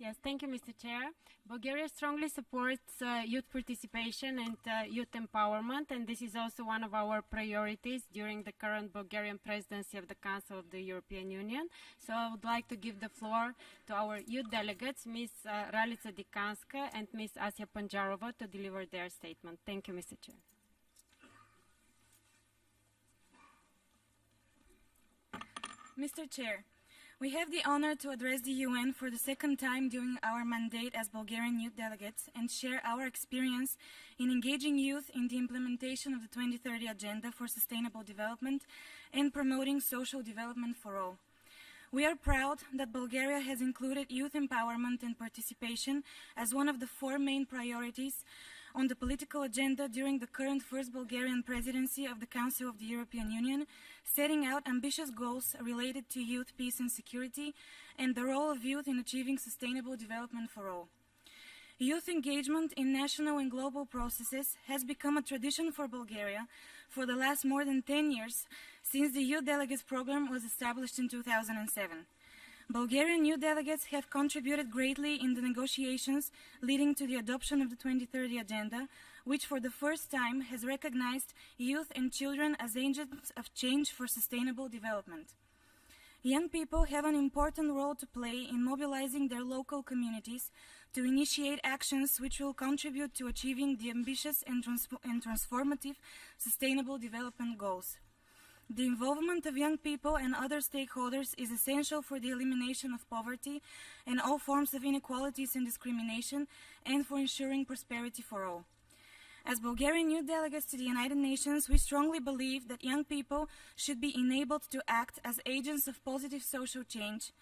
Yes, thank you, Mr. Chair. Bulgaria strongly supports youth participation and youth empowerment, and this is also one of our priorities during the current Bulgarian presidency of the Council of the European Union. So I would like to give the floor to our youth delegates, Ms. Ralitsa Dikanska and Ms. Assya Pandzharova, to deliver their statement. Thank you, Mr. Chair. Mr. Chair, we have the honor to address the UN for the second time during our mandate as Bulgarian youth delegates and share our experience in engaging youth in the implementation of the 2030 Agenda for Sustainable Development and promoting social development for all. We are proud that Bulgaria has included youth empowerment and participation as one of the 4 main priorities on the political agenda during the current first Bulgarian presidency of the Council of the European Union, setting out ambitious goals related to youth, peace and security, and the role of youth in achieving sustainable development for all. Youth engagement in national and global processes has become a tradition for Bulgaria for the last more than 10 years since the Youth Delegates program was established in 2007. Bulgarian youth delegates have contributed greatly in the negotiations leading to the adoption of the 2030 Agenda, which for the first time has recognized youth and children as agents of change for sustainable development. Young people have an important role to play in mobilizing their local communities to initiate actions which will contribute to achieving the ambitious and transformative sustainable development goals. The involvement of young people and other stakeholders is essential for the elimination of poverty and all forms of inequalities and discrimination, and for ensuring prosperity for all. As Bulgarian youth delegates to the United Nations, we strongly believe that young people should be enabled to act as agents of positive social change,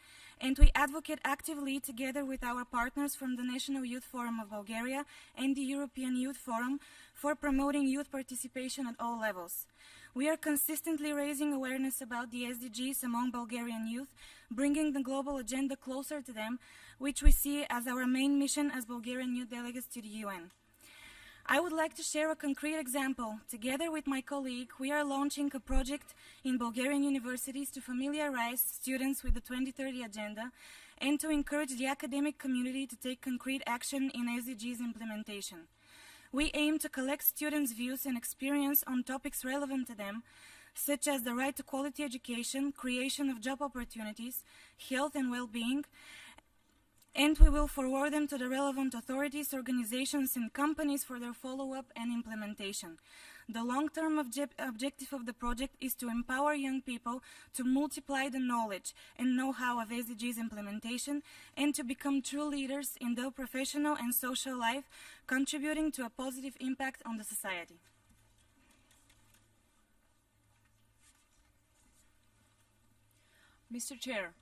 and we advocate actively together with our partners from the National Youth Forum of Bulgaria and the European Youth Forum for promoting youth participation at all levels. We are consistently raising awareness about the SDGs among Bulgarian youth, bringing the global agenda closer to them, which we see as our main mission as Bulgarian youth delegates to the UN. I would like to share a concrete example. Together with my colleague, we are launching a project in Bulgarian universities to familiarize students with the 2030 Agenda and to encourage the academic community to take concrete action in SDGs implementation. We aim to collect students' views and experience on topics relevant to them, such as the right to quality education, creation of job opportunities, health and well-being, and we will forward them to the relevant authorities, organizations, and companies for their follow-up and implementation. The long-term objective of the project is to empower young people to multiply the knowledge and know-how of SDGs implementation and to become true leaders in their professional and social life, contributing to a positive impact on the society. Mr. Chair,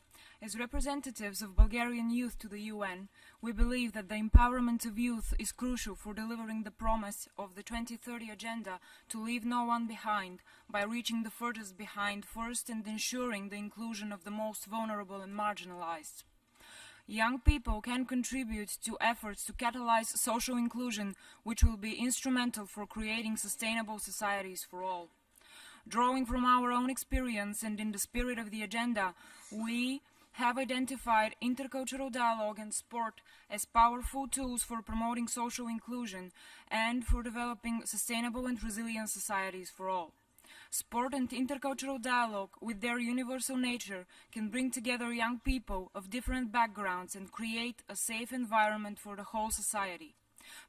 as representatives of Bulgarian youth to the UN, we believe that the empowerment of youth is crucial for delivering the promise of the 2030 Agenda to leave no one behind by reaching the furthest behind first and ensuring the inclusion of the most vulnerable and marginalized. Young people can contribute to efforts to catalyze social inclusion, which will be instrumental for creating sustainable societies for all. Drawing from our own experience and in the spirit of the agenda, we have identified intercultural dialogue and sport as powerful tools for promoting social inclusion and for developing sustainable and resilient societies for all. Sport and intercultural dialogue, with their universal nature, can bring together young people of different backgrounds and create a safe environment for the whole society.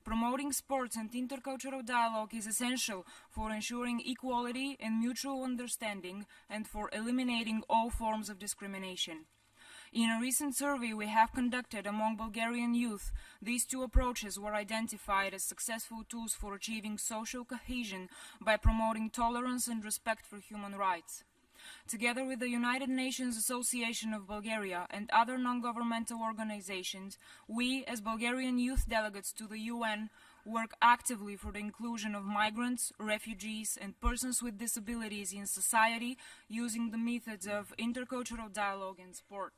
Promoting sports and intercultural dialogue is essential for ensuring equality and mutual understanding and for eliminating all forms of discrimination. In a recent survey we have conducted among Bulgarian youth, these two approaches were identified as successful tools for achieving social cohesion by promoting tolerance and respect for human rights. Together with the United Nations Association of Bulgaria and other non-governmental organizations, we, as Bulgarian youth delegates to the UN, work actively for the inclusion of migrants, refugees, and persons with disabilities in society using the methods of intercultural dialogue and sport.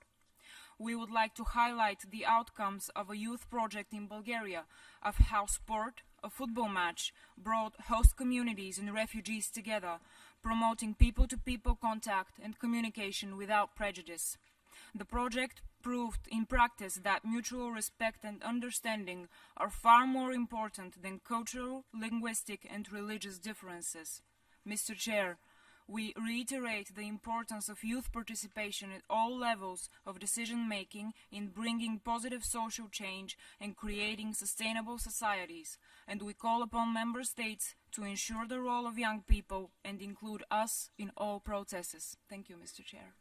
We would like to highlight the outcomes of a youth project in Bulgaria of how sport, a football match, brought host communities and refugees together, promoting people-to-people contact and communication without prejudice. The project proved in practice that mutual respect and understanding are far more important than cultural, linguistic and religious differences. Mr. Chair, we reiterate the importance of youth participation at all levels of decision-making in bringing positive social change and creating sustainable societies, and we call upon Member States to ensure the role of young people and include us in all processes. Thank you, Mr. Chair.